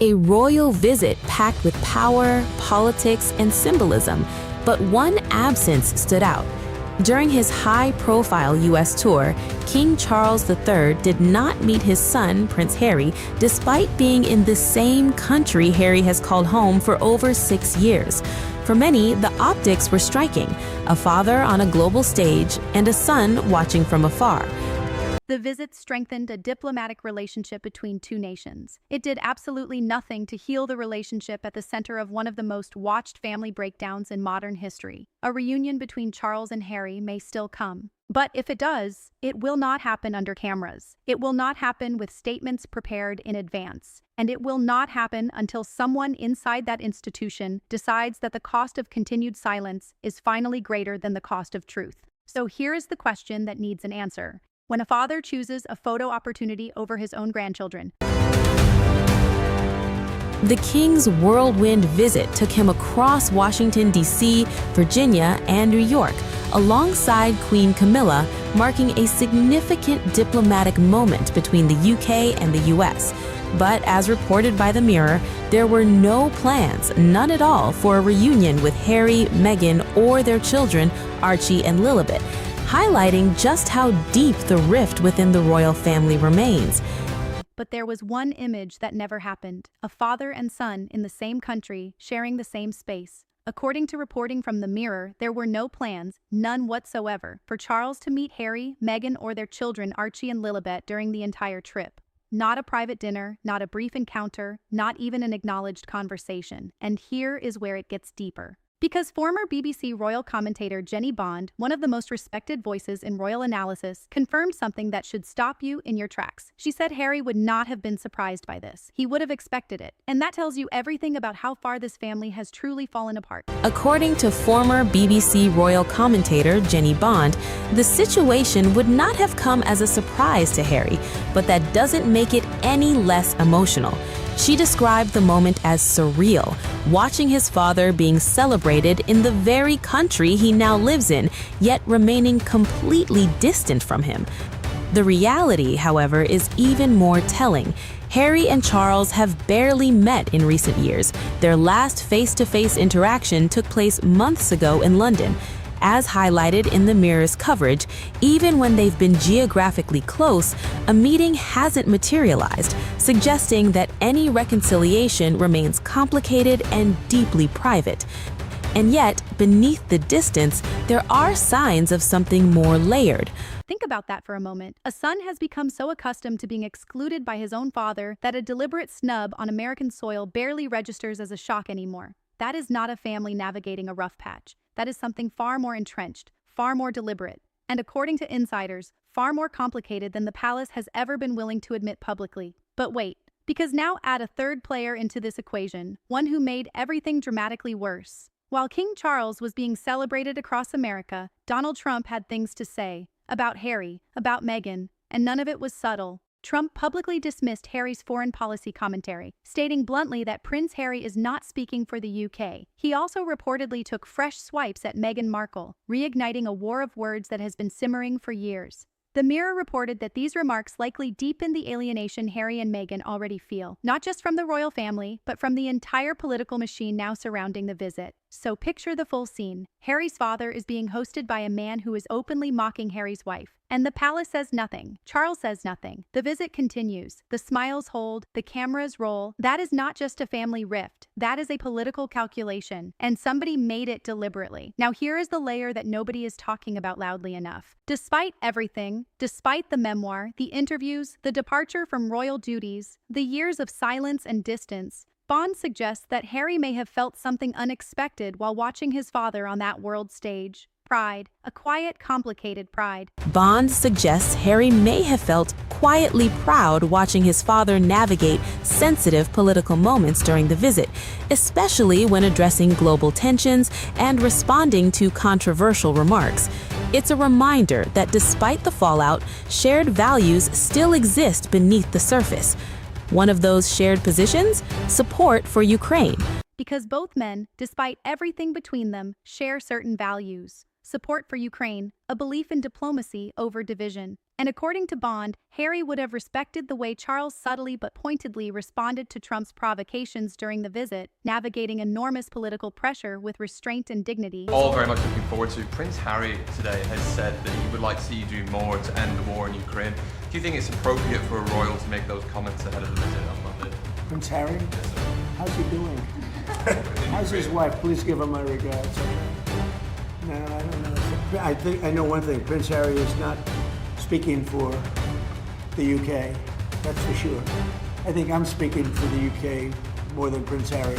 A royal visit packed with power, politics, and symbolism, but one absence stood out. During his high-profile U.S. tour, King Charles III did not meet his son, Prince Harry, despite being in the same country Harry has called home for over 6 years. For many, the optics were striking: a father on a global stage and a son watching from afar. The visit strengthened a diplomatic relationship between two nations. It did absolutely nothing to heal the relationship at the center of one of the most watched family breakdowns in modern history. A reunion between Charles and Harry may still come. But if it does, it will not happen under cameras. It will not happen with statements prepared in advance. And it will not happen until someone inside that institution decides that the cost of continued silence is finally greater than the cost of truth. So here is the question that needs an answer. When a father chooses a photo opportunity over his own grandchildren. The king's whirlwind visit took him across Washington, D.C., Virginia, and New York, alongside Queen Camilla, marking a significant diplomatic moment between the UK and the US. But as reported by the Mirror, there were no plans, none at all, for a reunion with Harry, Meghan, or their children, Archie and Lilibet, highlighting just how deep the rift within the royal family remains. But there was one image that never happened: a father and son in the same country, sharing the same space. According to reporting from the Mirror, there were no plans, none whatsoever, for Charles to meet Harry, Meghan, or their children Archie and Lilibet during the entire trip. Not a private dinner, not a brief encounter, not even an acknowledged conversation. And here is where it gets deeper. Because former BBC royal commentator Jenny Bond, one of the most respected voices in royal analysis, confirmed something that should stop you in your tracks. She said Harry would not have been surprised by this. He would have expected it. And that tells you everything about how far this family has truly fallen apart. According to former BBC royal commentator Jenny Bond, the situation would not have come as a surprise to Harry, but that doesn't make it any less emotional. She described the moment as surreal, watching his father being celebrated in the very country he now lives in, yet remaining completely distant from him. The reality, however, is even more telling. Harry and Charles have barely met in recent years. Their last face-to-face interaction took place months ago in London. As highlighted in the Mirror's coverage, even when they've been geographically close, a meeting hasn't materialized, suggesting that any reconciliation remains complicated and deeply private. And yet, beneath the distance, there are signs of something more layered. Think about that for a moment. A son has become so accustomed to being excluded by his own father that a deliberate snub on American soil barely registers as a shock anymore. That is not a family navigating a rough patch. That is something far more entrenched, far more deliberate, and according to insiders, far more complicated than the palace has ever been willing to admit publicly. But wait, because now add a third player into this equation, one who made everything dramatically worse. While King Charles was being celebrated across America, Donald Trump had things to say about Harry, about Meghan, and none of it was subtle. Trump publicly dismissed Harry's foreign policy commentary, stating bluntly that Prince Harry is not speaking for the UK. He also reportedly took fresh swipes at Meghan Markle, reigniting a war of words that has been simmering for years. The Mirror reported that these remarks likely deepen the alienation Harry and Meghan already feel, not just from the royal family, but from the entire political machine now surrounding the visit. So picture the full scene. Harry's father is being hosted by a man who is openly mocking Harry's wife. And the palace says nothing. Charles says nothing. The visit continues. The smiles hold. The cameras roll. That is not just a family rift. That is a political calculation. And somebody made it deliberately. Now here is the layer that nobody is talking about loudly enough. Despite everything, despite the memoir, the interviews, the departure from royal duties, the years of silence and distance, Bond suggests that Harry may have felt something unexpected while watching his father on that world stage. Pride, a quiet, complicated pride. Bond suggests Harry may have felt quietly proud watching his father navigate sensitive political moments during the visit, especially when addressing global tensions and responding to controversial remarks. It's a reminder that despite the fallout, shared values still exist beneath the surface. One of those shared positions? Support for Ukraine. Because both men, despite everything between them, share certain values. support for Ukraine, a belief in diplomacy over division. And according to Bond, Harry would have respected the way Charles subtly but pointedly responded to Trump's provocations during the visit, navigating enormous political pressure with restraint and dignity. All very much looking forward to. Prince Harry today has said that he would like to see you do more to end the war in Ukraine. Do you think it's appropriate for a royal to make those comments ahead of the visit on Monday? Prince Harry? Yes, sir. How's he doing? How's his wife? Please give him my regards. No, I don't know. I know one thing. Prince Harry is not speaking for the UK. That's for sure. I think I'm speaking for the UK more than Prince Harry.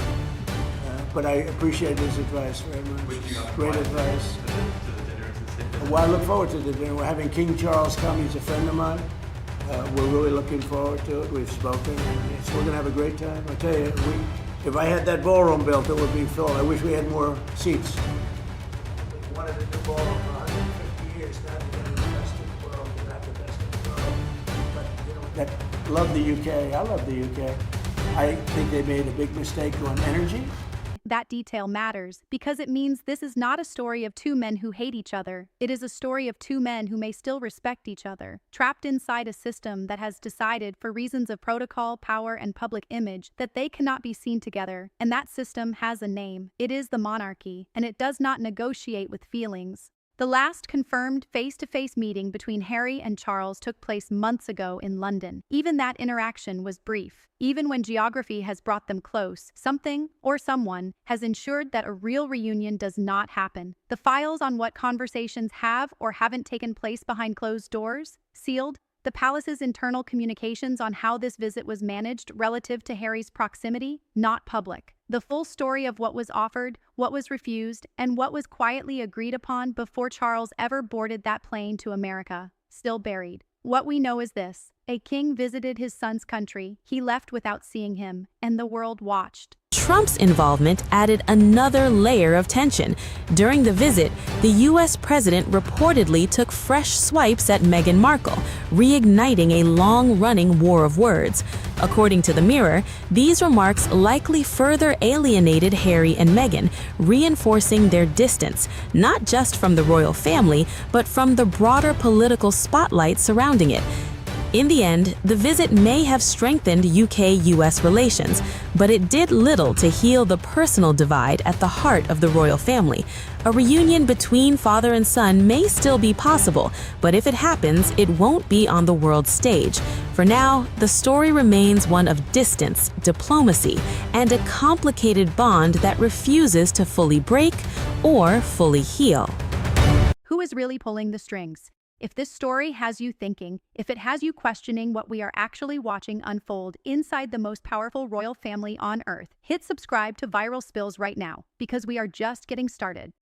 But I appreciate his advice very much. Great advice. To the dinner to the city? Well, I look forward to the dinner. We're having King Charles come. He's a friend of mine. We're really looking forward to it. We've spoken. And we're going to have a great time. I tell you, if I had that ballroom built, it would be filled. I wish we had more seats. We wanted a new ballroom for 150 years. Now we're the best in the world. We're not the best in the world. But, love the UK. I love the UK. I think they made a big mistake on energy. That detail matters because it means this is not a story of two men who hate each other. It is a story of two men who may still respect each other, trapped inside a system that has decided, for reasons of protocol, power, and public image, that they cannot be seen together. And that system has a name. It is the monarchy, and it does not negotiate with feelings. The last confirmed face-to-face meeting between Harry and Charles took place months ago in London. Even that interaction was brief. Even when geography has brought them close, something or someone has ensured that a real reunion does not happen. The files on what conversations have or haven't taken place behind closed doors, sealed. The palace's internal communications on how this visit was managed relative to Harry's proximity, not public. The full story of what was offered, what was refused, and what was quietly agreed upon before Charles ever boarded that plane to America, still buried. What we know is this: a king visited his son's country, he left without seeing him, and the world watched. Trump's involvement added another layer of tension. During the visit, the U.S. president reportedly took fresh swipes at Meghan Markle, reigniting a long-running war of words. According to the Mirror, these remarks likely further alienated Harry and Meghan, reinforcing their distance, not just from the royal family, but from the broader political spotlight surrounding it. In the end, the visit may have strengthened UK-US relations, but it did little to heal the personal divide at the heart of the royal family. A reunion between father and son may still be possible, but if it happens, it won't be on the world stage. For now, the story remains one of distance, diplomacy, and a complicated bond that refuses to fully break or fully heal. Who is really pulling the strings? If this story has you thinking, if it has you questioning what we are actually watching unfold inside the most powerful royal family on Earth, hit subscribe to Viral Spills right now, because we are just getting started.